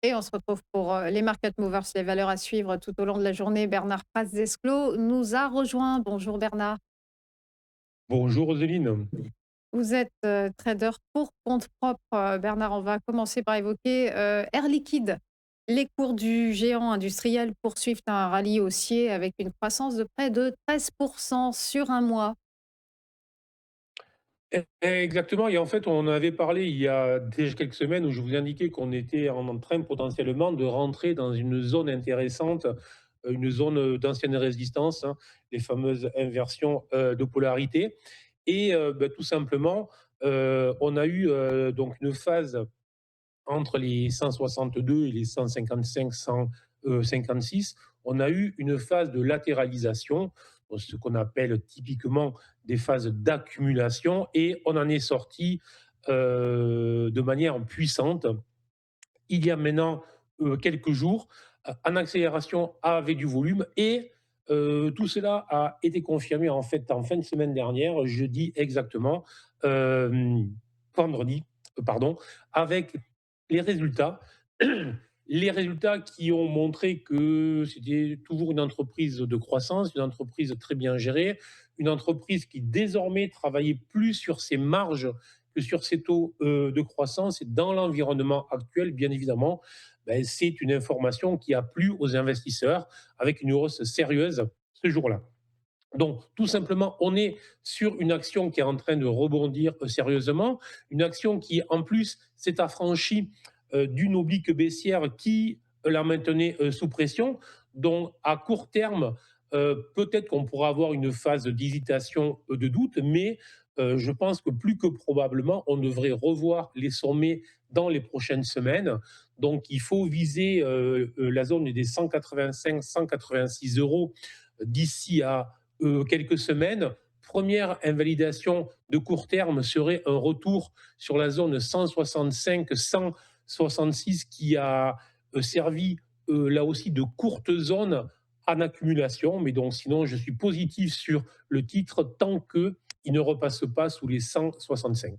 Et on se retrouve pour les market movers, les valeurs à suivre tout au long de la journée. Bernard Paz-Desclaux nous a rejoint. Bonjour Bernard. Bonjour Roseline. Vous êtes trader pour compte propre. Bernard, on va commencer par évoquer Air Liquide. Les cours du géant industriel poursuivent un rallye haussier avec une croissance de près de 13% sur un mois. Exactement, et en fait, on en avait parlé il y a déjà quelques semaines où je vous indiquais qu'on était en train potentiellement de rentrer dans une zone intéressante, une zone d'ancienne résistance, hein, les fameuses inversions de polarité. Et tout simplement, on a eu donc une phase entre les 162 et les 155, 156, on a eu une phase de latéralisation, ce qu'on appelle typiquement des phases d'accumulation, et on en est sorti de manière puissante. Il y a maintenant quelques jours, en accélération avec du volume, et tout cela a été confirmé en fait en fin de semaine dernière, jeudi exactement, euh, vendredi, pardon, avec les résultats. Les résultats qui ont montré que c'était toujours une entreprise de croissance, une entreprise très bien gérée, une entreprise qui désormais travaillait plus sur ses marges que sur ses taux de croissance. Et dans l'environnement actuel, bien évidemment, ben, c'est une information qui a plu aux investisseurs avec une hausse sérieuse ce jour-là. Donc, tout simplement, on est sur une action qui est en train de rebondir sérieusement, une action qui, en plus, s'est affranchie d'une oblique baissière qui la maintenait sous pression. Donc, à court terme, peut-être qu'on pourra avoir une phase d'hésitation, de doute, mais je pense que plus que probablement, on devrait revoir les sommets dans les prochaines semaines. Donc, il faut viser la zone des 185-186 euros d'ici à quelques semaines. Première invalidation de court terme serait un retour sur la zone 165-166 qui a servi là aussi de courte zone en accumulation. Mais donc sinon, je suis positif sur le titre tant qu'il ne repasse pas sous les 165.